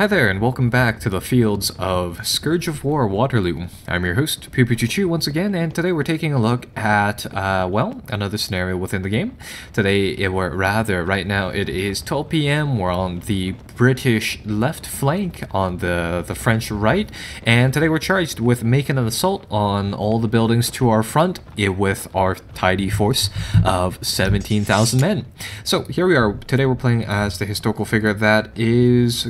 Hi there, and welcome back to the fields of Scourge of War, Waterloo. I'm your host, Papelotte once again, and today we're taking a look at, well, another scenario within the game. Right now it is 12 p.m, we're on the British left flank on the French right, and today we're charged with making an assault on all the buildings to our front with our tidy force of 17,000 men. So here we are, today we're playing as the historical figure that is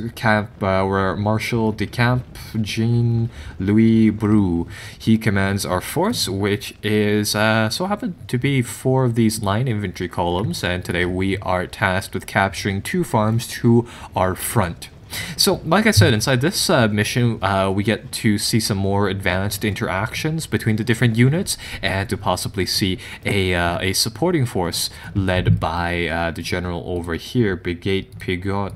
we're Marshal de Camp Jean Louis Brou. He commands our force, which is so happened to be 4 of these line infantry columns, and today we are tasked with capturing 2 farms to our front. So, like I said, inside this mission, we get to see some more advanced interactions between the different units, and to possibly see a supporting force led by the general over here, Brigade Papelotte,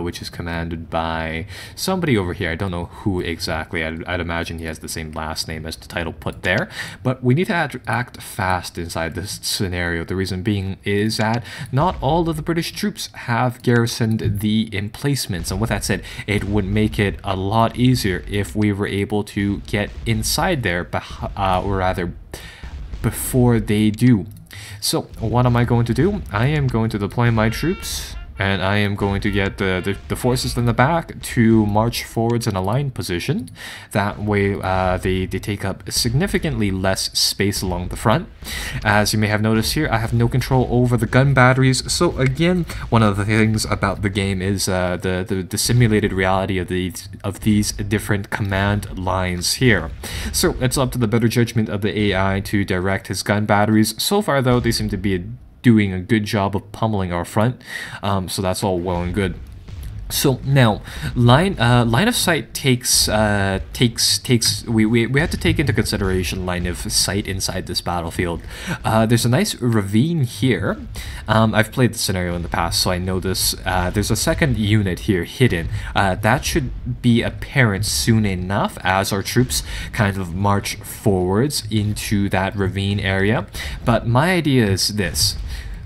which is commanded by somebody over here. I don't know who exactly. I'd imagine he has the same last name as the title put there. But we need to act fast inside this scenario. The reason being is that not all of the British troops have garrisoned the emplacements, and with that said, it would make it a lot easier if we were able to get inside there, or rather before they do. So what am I going to do? I am going to deploy my troops, and I am going to get the forces in the back to march forwards in a line position. That way they take up significantly less space along the front. As you may have noticed here, I have no control over the gun batteries. So again, one of the things about the game is the simulated reality of these different command lines here. So it's up to the better judgment of the AI to direct his gun batteries. So far though, they seem to be doing a good job of pummeling our front, so that's all well and good. So now, line of sight takes we have to take into consideration line of sight inside this battlefield. There's a nice ravine here. I've played the scenario in the past, so I know this. There's a second unit here hidden. That should be apparent soon enough as our troops kind of march forwards into that ravine area. But my idea is this.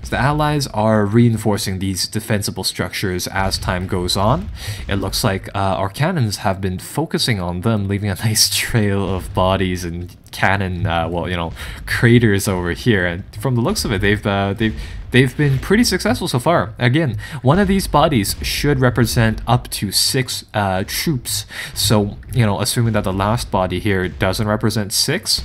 The Allies are reinforcing these defensible structures as time goes on. It looks like our cannons have been focusing on them, leaving a nice trail of bodies and cannon, well, you know, craters over here. And from the looks of it, they've been pretty successful so far. Again, one of these bodies should represent up to 6 troops. So, you know, assuming that the last body here doesn't represent 6,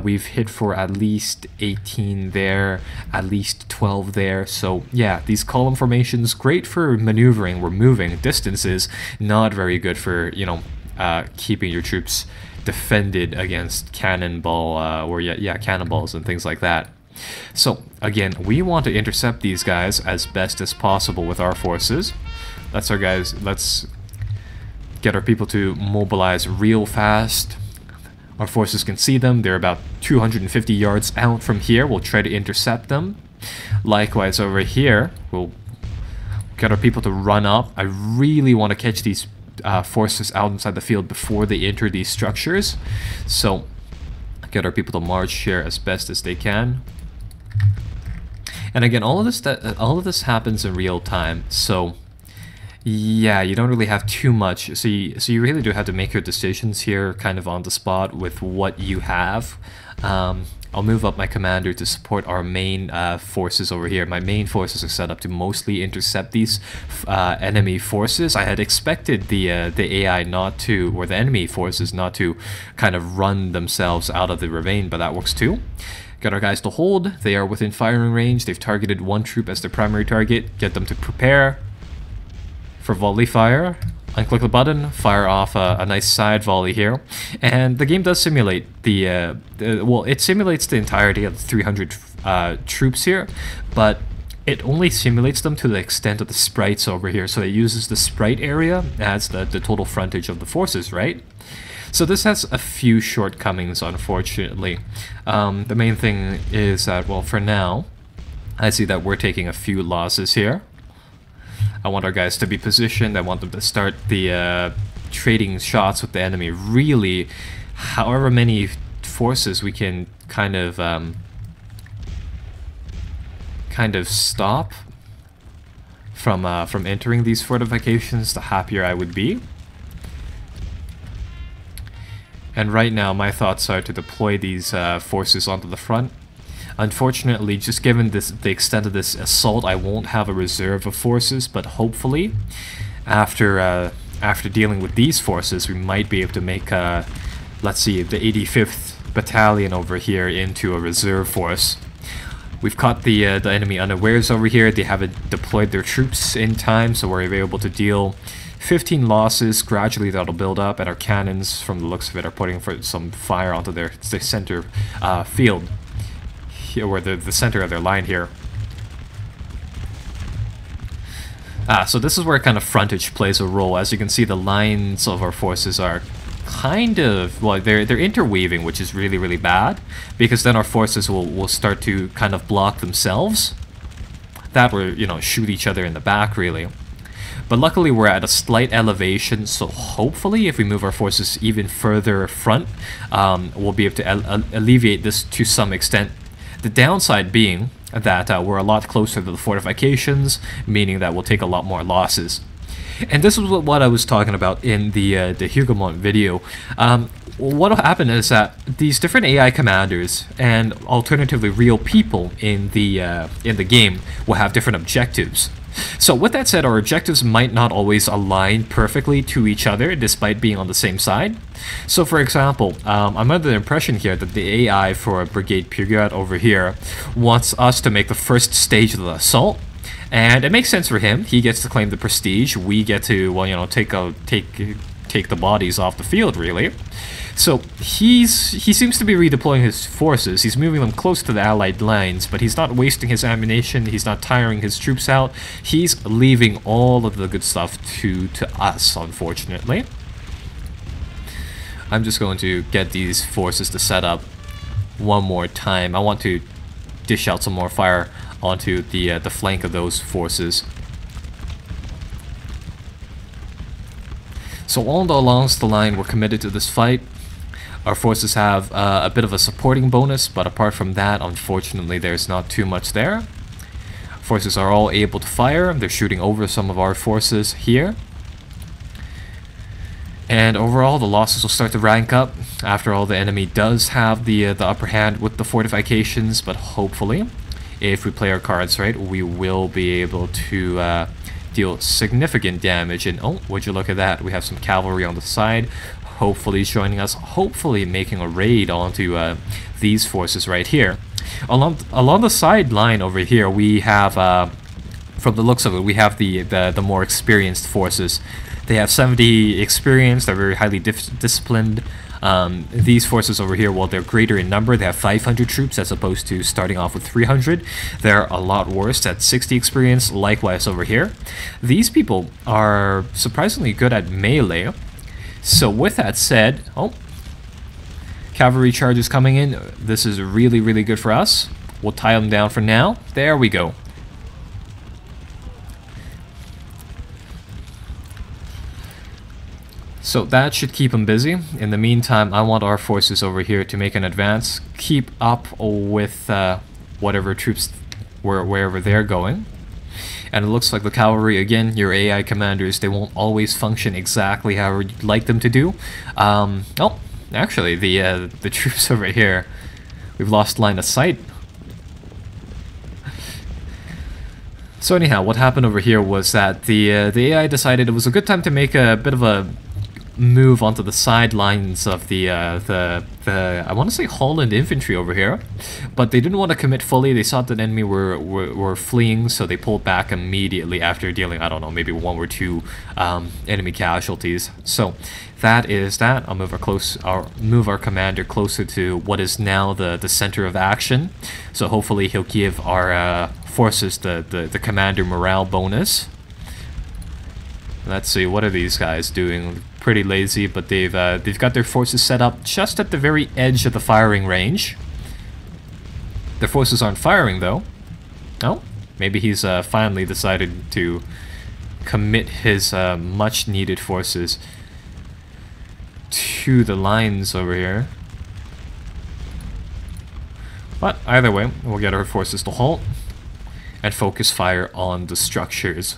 we've hit for at least 18 there, at least 12 there. So yeah, these column formations, great for maneuvering. We're moving distances, not very good for, you know, keeping your troops defended against cannonballs and things like that. So again, we want to intercept these guys as best as possible with our forces. Let's get our people to mobilize real fast. Our forces can see them. They're about 250 yards out from here. We'll try to intercept them. Likewise over here, we'll get our people to run up. I really want to catch these forces out inside the field before they enter these structures. So get our people to march here as best as they can. And again, all of this happens in real time. So yeah, you don't really have too much. So you really do have to make your decisions here kind of on the spot with what you have. I'll move up my commander to support our main forces over here. My main forces are set up to mostly intercept these enemy forces. I had expected the AI not to, or the enemy forces not to kind of run themselves out of the ravine, but that works too. Get our guys to hold. They are within firing range. They've targeted 1 troop as their primary target. Get them to prepare for volley fire. Unclick the button, fire off a nice side volley here, and the game does simulate well, it simulates the entirety of the 300 troops here, but it only simulates them to the extent of the sprites over here, so it uses the sprite area as the total frontage of the forces, right? So this has a few shortcomings, unfortunately. The main thing is that, well, for now, I see that we're taking a few losses here. I want our guys to be positioned. I want them to start the trading shots with the enemy. Really, however many forces we can kind of stop from entering these fortifications, the happier I would be. And right now, my thoughts are to deploy these forces onto the front. Unfortunately, just given the extent of this assault, I won't have a reserve of forces, but hopefully, after dealing with these forces, we might be able to make, let's see, the 85th Battalion over here into a reserve force. We've caught the enemy unawares over here. They haven't deployed their troops in time, so we're able to deal 15 losses. Gradually that'll build up, and our cannons, from the looks of it, are putting some fire onto their center field. Here, or the center of their line here. So this is where kind of frontage plays a role. As you can see, the lines of our forces are kind of, well, they're interweaving, which is really, really bad, because then our forces will start to kind of block themselves. That will, you know, shoot each other in the back, really. But luckily we're at a slight elevation, so hopefully if we move our forces even further front, we'll be able to alleviate this to some extent. The downside being that we're a lot closer to the fortifications, meaning that we'll take a lot more losses. And this is what I was talking about in the Hugomont video. What will happen is that these different AI commanders and alternatively real people in the game will have different objectives. So with that said, our objectives might not always align perfectly to each other despite being on the same side. So for example, I'm under the impression here that the AI for Brigade Papelotte over here wants us to make the first stage of the assault. And it makes sense for him. He gets to claim the prestige. We get to, well, you know, take the bodies off the field, really. So he seems to be redeploying his forces. He's moving them close to the Allied lines, but he's not wasting his ammunition. He's not tiring his troops out. He's leaving all of the good stuff to us, unfortunately. I'm just going to get these forces to set up one more time. I want to dish out some more fire onto the flank of those forces. So all along the line, we're committed to this fight. Our forces have a bit of a supporting bonus, but apart from that, unfortunately, there's not too much there. Forces are all able to fire. They're shooting over some of our forces here. And overall, the losses will start to rank up. After all, the enemy does have the upper hand with the fortifications, but hopefully, if we play our cards right, we will be able to deal significant damage. And oh, would you look at that? We have some cavalry on the side, hopefully joining us, hopefully making a raid onto these forces right here. Along the sideline over here, we have, from the looks of it, we have the more experienced forces. They have 70 experience, they're very highly disciplined. These forces over here, while they're greater in number, they have 500 troops as opposed to starting off with 300. They're a lot worse at 60 experience, likewise over here. These people are surprisingly good at melee. So with that said, oh, cavalry charges coming in. This is really, really good for us. We'll tie them down for now. There we go. So that should keep them busy. In the meantime, I want our forces over here to make an advance, keep up with whatever troops, wherever they're going. And it looks like the cavalry, again, your AI commanders, they won't always function exactly how you'd like them to do. Oh, actually, the troops over here, we've lost line of sight. So anyhow, what happened over here was that the AI decided it was a good time to make a bit of a move onto the sidelines of the I want to say Holland infantry over here, but they didn't want to commit fully. They saw that the enemy were fleeing, so they pulled back immediately after dealing, I don't know, maybe 1 or 2 enemy casualties. So that is that. I'll move our commander closer to what is now the center of action. So hopefully he'll give our forces the commander morale bonus. Let's see, what are these guys doing? Pretty lazy, but they've got their forces set up just at the very edge of the firing range. Their forces aren't firing though. Oh, maybe he's finally decided to commit his much needed forces to the lines over here. But either way, we'll get our forces to halt and focus fire on the structures.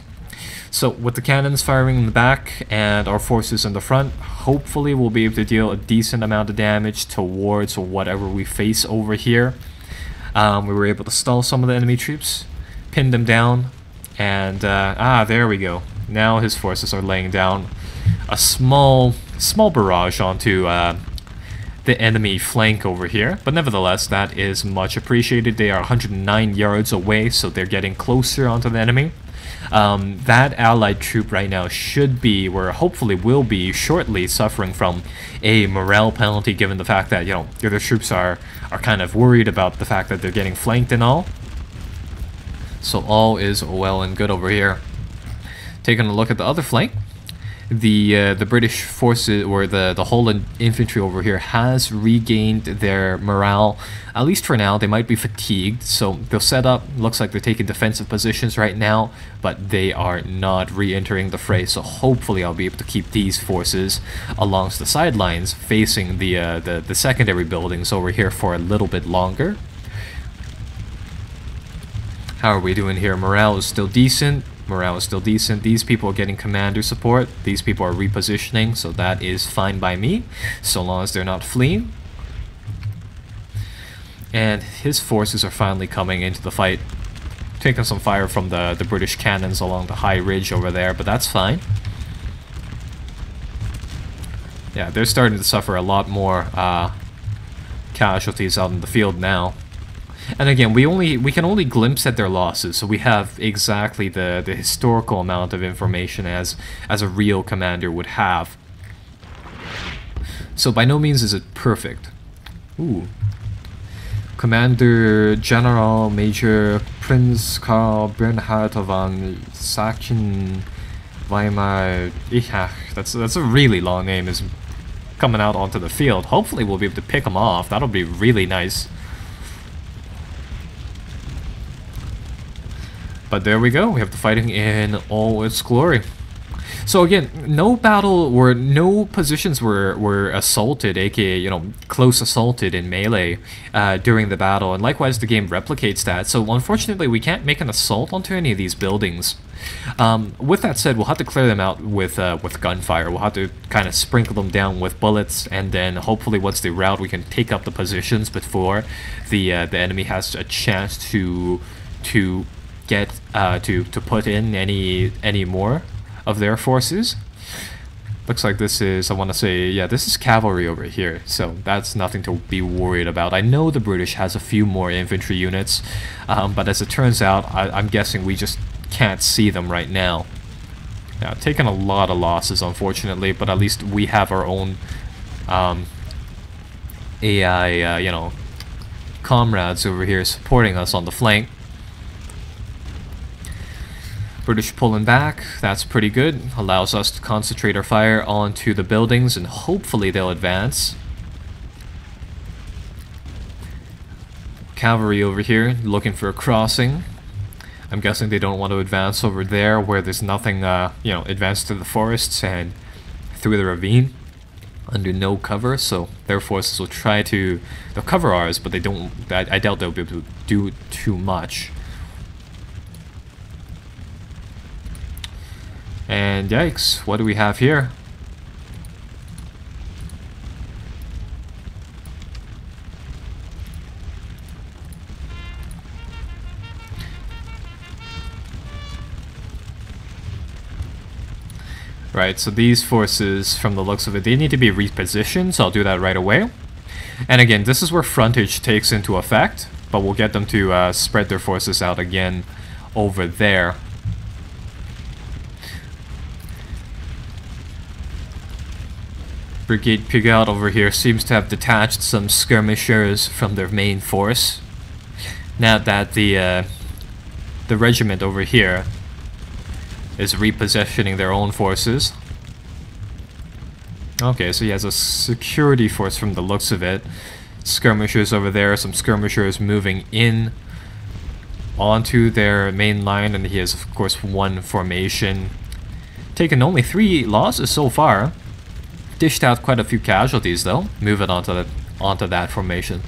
So with the cannons firing in the back and our forces in the front, hopefully we'll be able to deal a decent amount of damage towards whatever we face over here. We were able to stall some of the enemy troops, pin them down, and there we go. Now his forces are laying down a small barrage onto the enemy flank over here, but nevertheless that is much appreciated. They are 109 yards away, so they're getting closer onto the enemy. That allied troop right now should be, or hopefully will be shortly, suffering from a morale penalty, given the fact that, you know, the other troops are kind of worried about the fact that they're getting flanked and all. So all is well and good over here. Taking a look at the other flank, the British forces, or the Holland infantry over here, has regained their morale, at least for now. They might be fatigued, so they'll set up. Looks like they're taking defensive positions right now, but they are not re-entering the fray, so hopefully I'll be able to keep these forces along the sidelines facing the secondary buildings over here for a little bit longer. How are we doing here? Morale is still decent. Morale is still decent. These people are getting commander support. These people are repositioning, so that is fine by me, so long as they're not fleeing. And his forces are finally coming into the fight, taking some fire from the British cannons along the high ridge over there, but that's fine. Yeah, they're starting to suffer a lot more casualties out in the field now. And again, we can only glimpse at their losses, so we have exactly the historical amount of information as a real commander would have. So by no means is it perfect. Ooh. Commander General Major Prince Karl Bernhard von Sachsen Weimar. That's a really long name, is coming out onto the field. Hopefully we'll be able to pick him off. That'll be really nice. But there we go, we have the fighting in all its glory. So again, no battle or no positions were assaulted, aka, you know, close assaulted in melee during the battle, and likewise the game replicates that. So unfortunately we can't make an assault onto any of these buildings. With that said, we'll have to clear them out with gunfire. We'll have to kind of sprinkle them down with bullets, and then hopefully once they rout we can take up the positions before the enemy has a chance to get to put in any more of their forces. Looks like this is, I want to say, yeah, this is cavalry over here, so that's nothing to be worried about. I know the British has a few more infantry units, but as it turns out, I'm guessing we just can't see them right now. Yeah, taking a lot of losses, unfortunately, but at least we have our own AI, you know, comrades over here supporting us on the flank. British pulling back, that's pretty good. Allows us to concentrate our fire onto the buildings and hopefully they'll advance. Cavalry over here looking for a crossing. I'm guessing they don't want to advance over there where there's nothing, you know, advance to the forests and through the ravine under no cover, so their forces will try to, they'll cover ours, but they don't, I doubt they'll be able to do too much. And yikes, what do we have here? Right, so these forces, from the looks of it, they need to be repositioned, so I'll do that right away. And again, this is where frontage takes into effect, but we'll get them to spread their forces out again over there. Brigade Papelotte over here seems to have detached some skirmishers from their main force. Now that the regiment over here is repositioning their own forces. Okay, so he has a security force from the looks of it. Skirmishers over there, some skirmishers moving in onto their main line, and he has of course one formation. Taken only 3 losses so far. Dished out quite a few casualties though, moving onto that formation.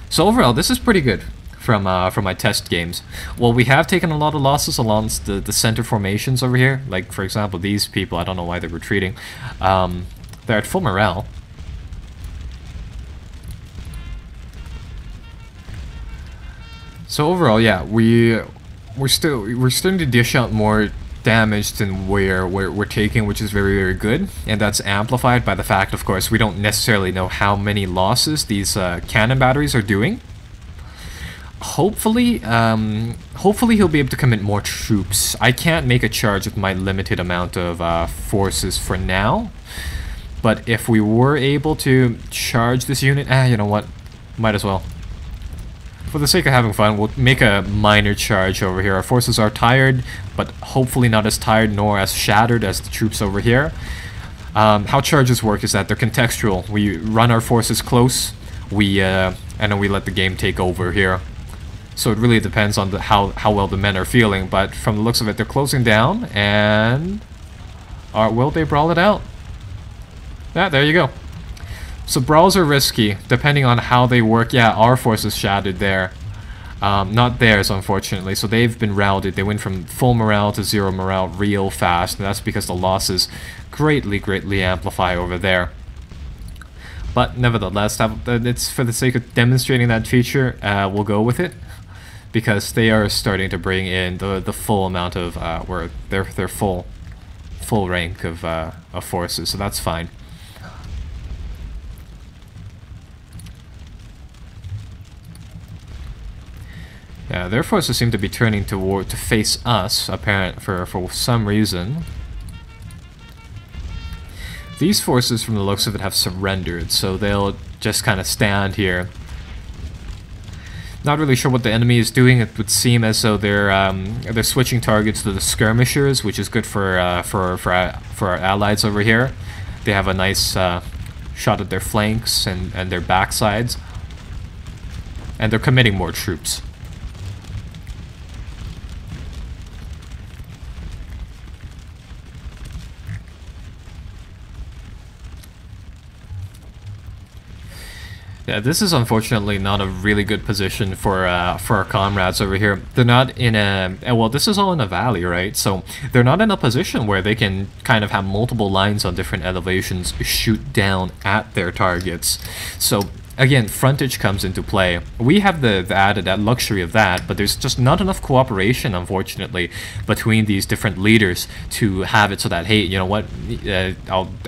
So overall, this is pretty good from my test games. Well, we have taken a lot of losses along the center formations over here. Like, for example, these people, I don't know why they're retreating. They're at full morale. So overall, yeah, we're starting to dish out more damage than we're taking, which is very, very good, and that's amplified by the fact, of course, we don't necessarily know how many losses these cannon batteries are doing. Hopefully he'll be able to commit more troops. I can't make a charge with my limited amount of forces for now, but if we were able to charge this unit, you know what, might as well. For the sake of having fun, we'll make a minor charge over here. Our forces are tired, but hopefully not as tired nor as shattered as the troops over here. How charges work is that they're contextual. We run our forces close, and then we let the game take over here. So it really depends on how well the men are feeling, but from the looks of it, they're closing down, and will they brawl it out? Yeah, there you go. So brawls are risky, depending on how they work. Yeah, our forces shattered there. Not theirs, unfortunately. So they've been routed. They went from full morale to 0 morale real fast, and that's because the losses greatly amplify over there. But nevertheless, it's for the sake of demonstrating that feature, we'll go with it, because they are starting to bring in the full amount of their full rank of forces. So that's fine. Yeah, their forces seem to be turning to face us, apparent for some reason. These forces, from the looks of it, have surrendered, so they'll just kind of stand here. Not really sure what the enemy is doing. It would seem as though they're switching targets to the skirmishers, which is good for our allies over here. They have a nice shot at their flanks and their backsides, and they're committing more troops. Yeah, this is unfortunately not a really good position for our comrades over here. They're not in a... Well, this is all in a valley, right? So they're not in a position where they can kind of have multiple lines on different elevations shoot down at their targets. So again, frontage comes into play. We have the added luxury of that, but there's just not enough cooperation, unfortunately, between these different leaders to have it so that, hey, you know what,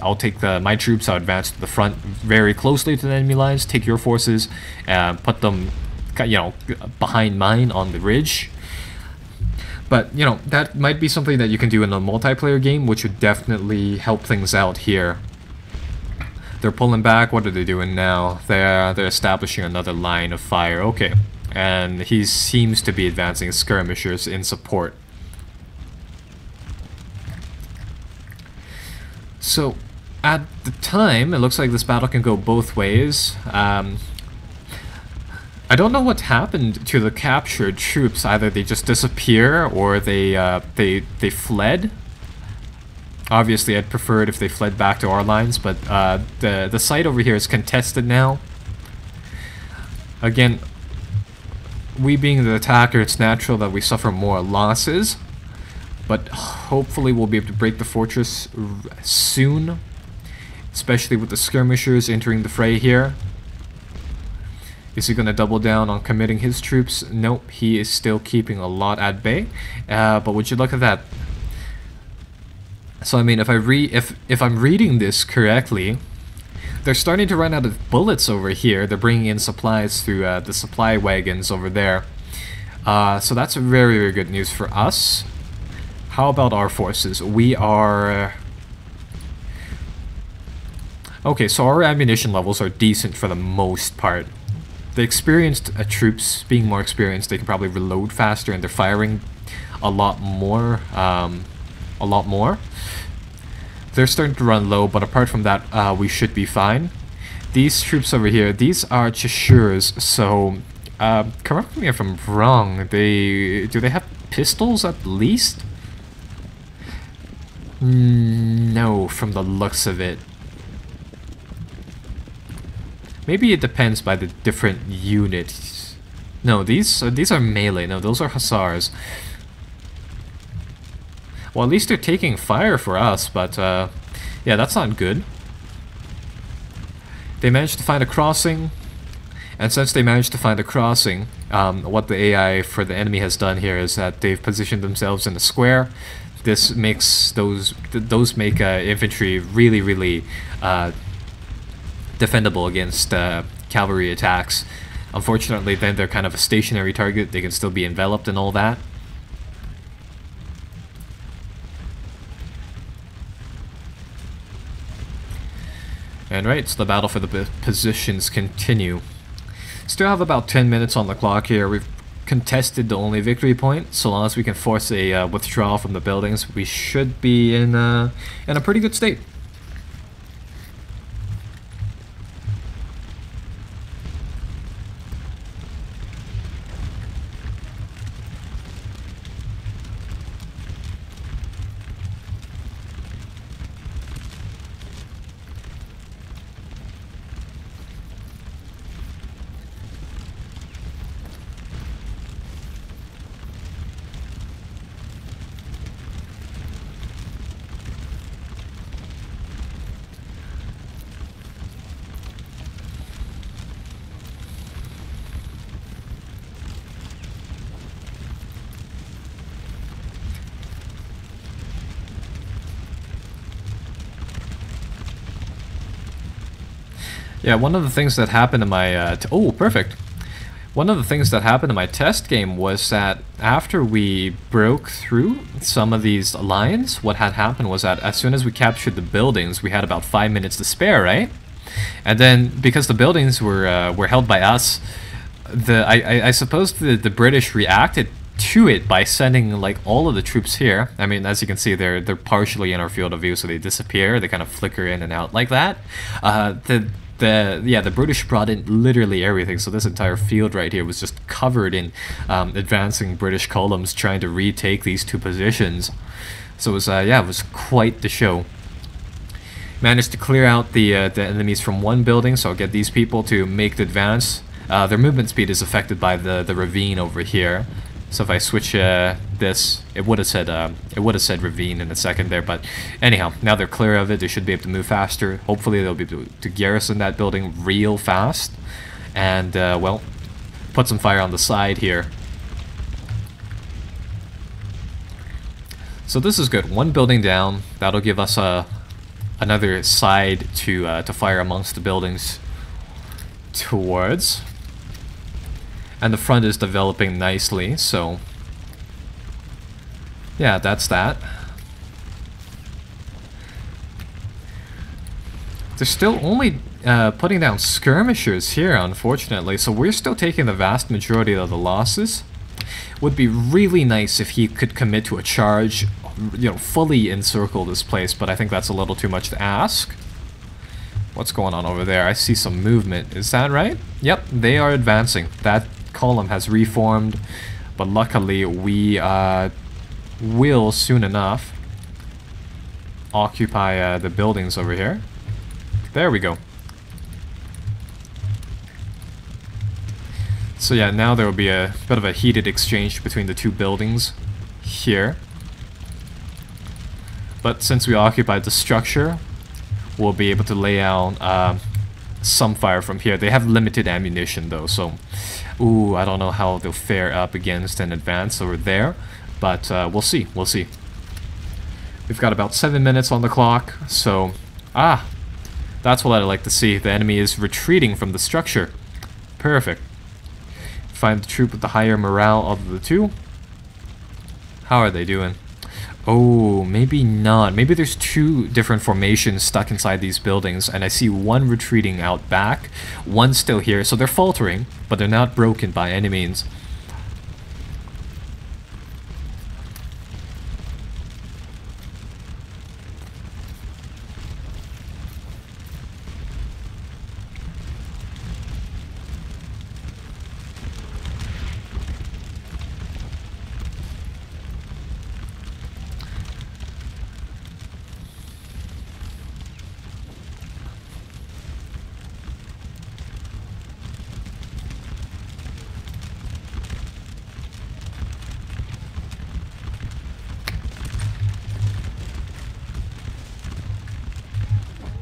I'll take my troops, I'll advance to the front very closely to the enemy lines, take your forces, put them, you know, behind mine on the ridge. But, you know, that might be something that you can do in a multiplayer game, which would definitely help things out here. They're pulling back. What are they doing now? They're establishing another line of fire. Okay. And he seems to be advancing skirmishers in support. So, at the time, it looks like this battle can go both ways. I don't know what happened to the captured troops. Either they just disappear or they fled. Obviously, I'd prefer it if they fled back to our lines, but the site over here is contested now. Again, we being the attacker, it's natural that we suffer more losses, but hopefully we'll be able to break the fortress soon, especially with the skirmishers entering the fray here. Is he going to double down on committing his troops? Nope, he is still keeping a lot at bay, but would you look at that? So I mean, if I'm reading this correctly, they're starting to run out of bullets over here. They're bringing in supplies through the supply wagons over there. So that's very, very good news for us. How about our forces? We are... Okay, so our ammunition levels are decent for the most part. The experienced troops, being more experienced, they can probably reload faster and they're firing a lot more. They're starting to run low, but apart from that, we should be fine. These troops over here, these are chasseurs, so correct me if I'm wrong. Do they have pistols at least? No, from the looks of it. Maybe it depends by the different units. No, these are melee. No, those are hussars. Well, at least they're taking fire for us, but yeah, that's not good. They managed to find a crossing, and since they managed to find a crossing, what the AI for the enemy has done here is that they've positioned themselves in a square. This makes those make infantry really defendable against cavalry attacks. Unfortunately, then they're kind of a stationary target. They can still be enveloped and all that. And right, so the battle for the positions continue. Still have about 10 minutes on the clock here. We've contested the only victory point. So long as we can force a withdrawal from the buildings, we should be in a pretty good state. Yeah, one of the things that happened in my oh, perfect. One of the things that happened in my test game was that after we broke through some of these lines, what had happened was that as soon as we captured the buildings, we had about 5 minutes to spare, right? And then because the buildings were held by us, I suppose the British reacted to it by sending like all of the troops here. I mean, as you can see, they're partially in our field of view, so they disappear. They kind of flicker in and out like that. The British brought in literally everything, so this entire field right here was just covered in advancing British columns trying to retake these two positions. So it was yeah, it was quite the show. Managed to clear out the enemies from one building, so I'll get these people to make the advance. Their movement speed is affected by the ravine over here. So if I switch this, it would have said ravine in a second there. But anyhow, now they're clear of it. They should be able to move faster. Hopefully they'll be able to garrison that building real fast, and well, put some fire on the side here. So this is good. One building down. That'll give us another side to fire amongst the buildings towards. And the front is developing nicely, so yeah, that's that. They're still only putting down skirmishers here, unfortunately, so we're still taking the vast majority of the losses. Would be really nice if he could commit to a charge, you know, fully encircle this place, but I think that's a little too much to ask. What's going on over there? I see some movement. Is that right? Yep, they are advancing. That column has reformed, but luckily we will soon enough occupy the buildings over here. There we go. So yeah, now there will be a bit of a heated exchange between the two buildings here. But since we occupied the structure, we'll be able to lay out some fire from here. They have limited ammunition though, so ooh, I don't know how they'll fare up against an advance over there, but we'll see, we'll see. We've got about 7 minutes on the clock, so that's what I like to see. The enemy is retreating from the structure. Perfect. Find the troop with the higher morale of the two. How are they doing? Oh, maybe not. Maybe there's two different formations stuck inside these buildings, and I see one retreating out back, one still here, so they're faltering, but they're not broken by any means.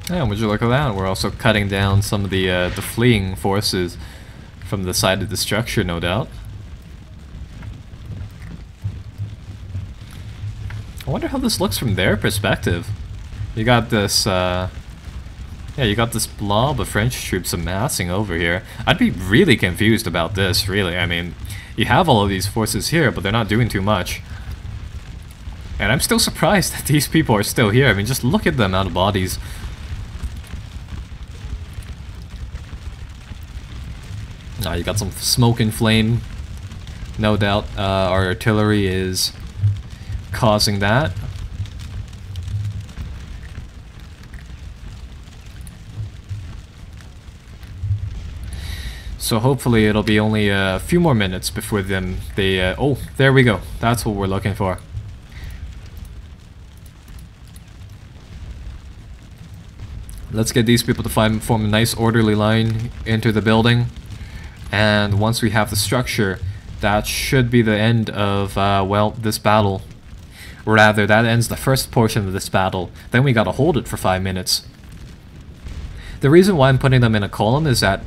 Yeah, would you look at that? We're also cutting down some of the fleeing forces from the side of the structure, no doubt. I wonder how this looks from their perspective. You got this, yeah, you got this blob of French troops amassing over here. I'd be really confused about this, really. I mean, you have all of these forces here, but they're not doing too much. And I'm still surprised that these people are still here. I mean, just look at the amount of bodies. You got some smoke and flame. No doubt our artillery is causing that. So hopefully it'll be only a few more minutes before they oh, there we go. That's what we're looking for. Let's get these people to form a nice orderly line into the building. And once we have the structure, that should be the end of, well, this battle. Rather, that ends the first portion of this battle. Then we gotta hold it for 5 minutes. The reason why I'm putting them in a column is that,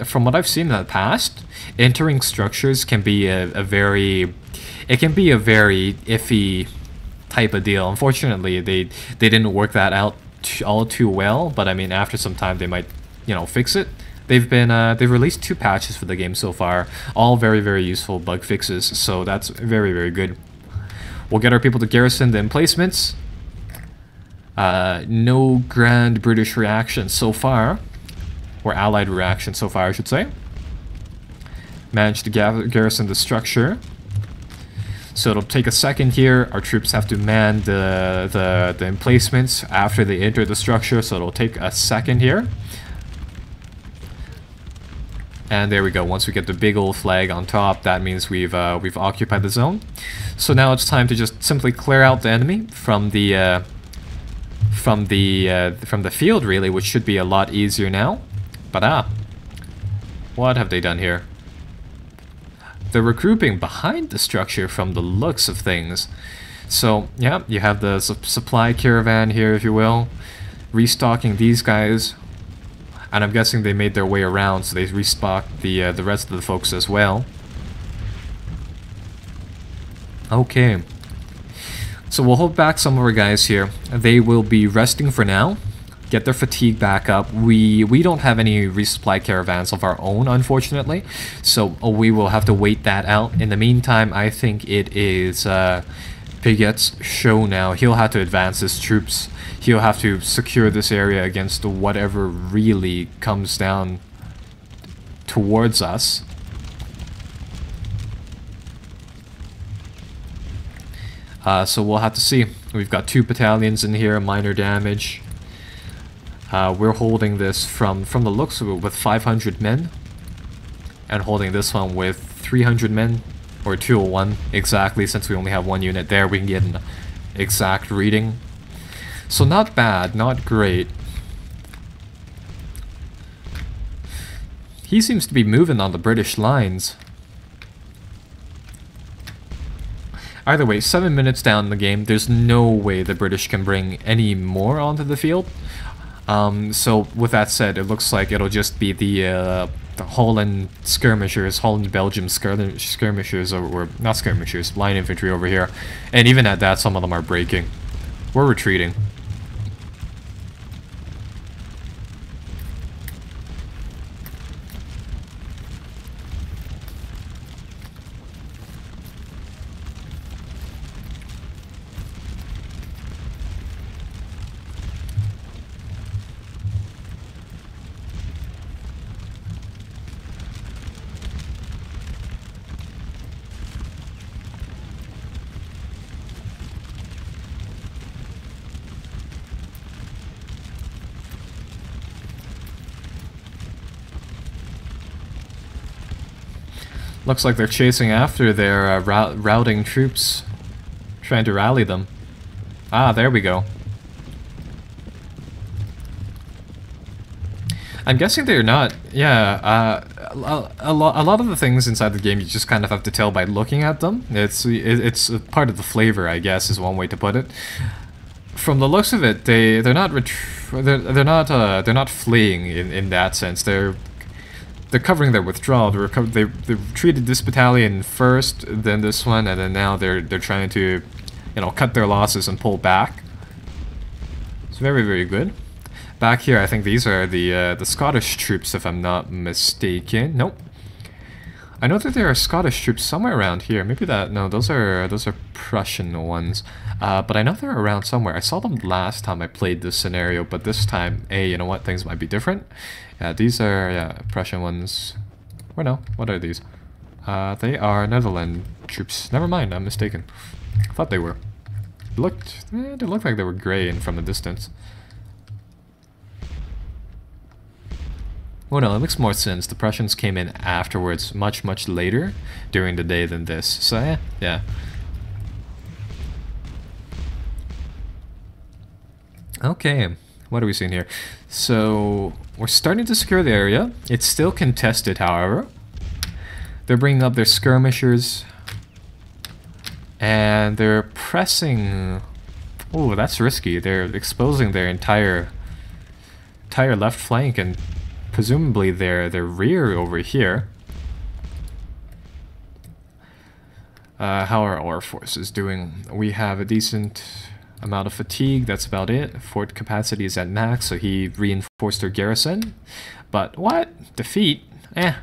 from what I've seen in the past, entering structures can be a very iffy type of deal. Unfortunately, they didn't work that out all too well, but I mean, after some time they might, you know, fix it. They've released 2 patches for the game so far, all very, very useful bug fixes, so that's very, very good. We'll get our people to garrison the emplacements. No grand British reaction so far, or Allied reaction so far, I should say. Managed to garrison the structure. So it'll take a second here. Our troops have to man the emplacements after they enter the structure, so it'll take a second here. And there we go. Once we get the big old flag on top, that means we've occupied the zone. So now it's time to just simply clear out the enemy from the field, really, which should be a lot easier now. But what have they done here? They're regrouping behind the structure from the looks of things. So yeah, you have the supply caravan here, if you will, restocking these guys. And I'm guessing they made their way around, so they restocked the rest of the folks as well. Okay. So we'll hold back some of our guys here. They will be resting for now. Get their fatigue back up. We don't have any resupply caravans of our own, unfortunately. So we will have to wait that out. In the meantime, I think it is Pagette's show now. He'll have to advance his troops. He'll have to secure this area against whatever really comes down towards us. So we'll have to see. We've got 2 battalions in here, minor damage. We're holding this from the looks of it with 500 men. And holding this one with 300 men. Or 201 exactly, since we only have 1 unit there. We can get an exact reading. So not bad, not great. He seems to be moving on the British lines. Either way, 7 minutes down the game, there's no way the British can bring any more onto the field. So with that said, it looks like it'll just be the Holland skirmishers, Holland-Belgium skirmishers, or not skirmishers, line infantry over here. And even at that, some of them are breaking. We're retreating. Looks like they're chasing after their routing troops, trying to rally them. Ah, there we go. I'm guessing they're not. Yeah, a lot of the things inside the game you just kind of have to tell by looking at them. It's part of the flavor, I guess, is one way to put it. from the looks of it, they're not fleeing in that sense. They're covering their withdrawal. They retreated this battalion first, then this one, and then now they're trying to, you know, cut their losses and pull back. It's very, very good. Back here, I think these are the Scottish troops, if I'm not mistaken. Nope. I know that there are Scottish troops somewhere around here. Maybe that... No, those are Prussian ones. But I know they're around somewhere. I saw them last time I played this scenario, but this time, hey, you know what? Things might be different. Yeah, these are, yeah, Prussian ones. Or no, what are these? They are Netherlands troops. Never mind, I'm mistaken. I thought they were. They looked like they were gray and from a distance. Well, no, it makes more sense. The Prussians came in afterwards, much, much later during the day than this. So, yeah. Okay, what are we seeing here? So, we're starting to secure the area. It's still contested, however. They're bringing up their skirmishers. And they're pressing... Oh, that's risky. They're exposing their entire left flank and presumably their rear over here. How are our forces doing? We have a decent amount of fatigue, that's about it. Fort capacity is at max, so he reinforced their garrison. But what? Defeat? You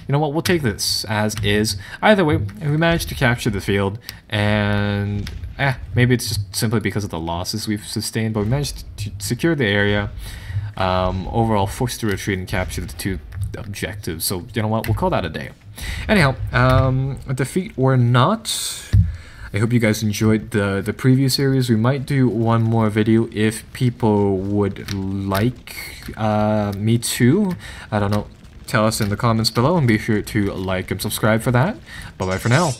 know what, we'll take this as is. Either way, we managed to capture the field, and maybe it's just simply because of the losses we've sustained, but we managed to secure the area. Overall, forced to retreat and capture the 2 objectives. So, you know what, we'll call that a day. Anyhow, a defeat or not, I hope you guys enjoyed the preview series. We might do one more video if people would like me to. I don't know. Tell us in the comments below, and be sure to like and subscribe for that. Bye-bye for now.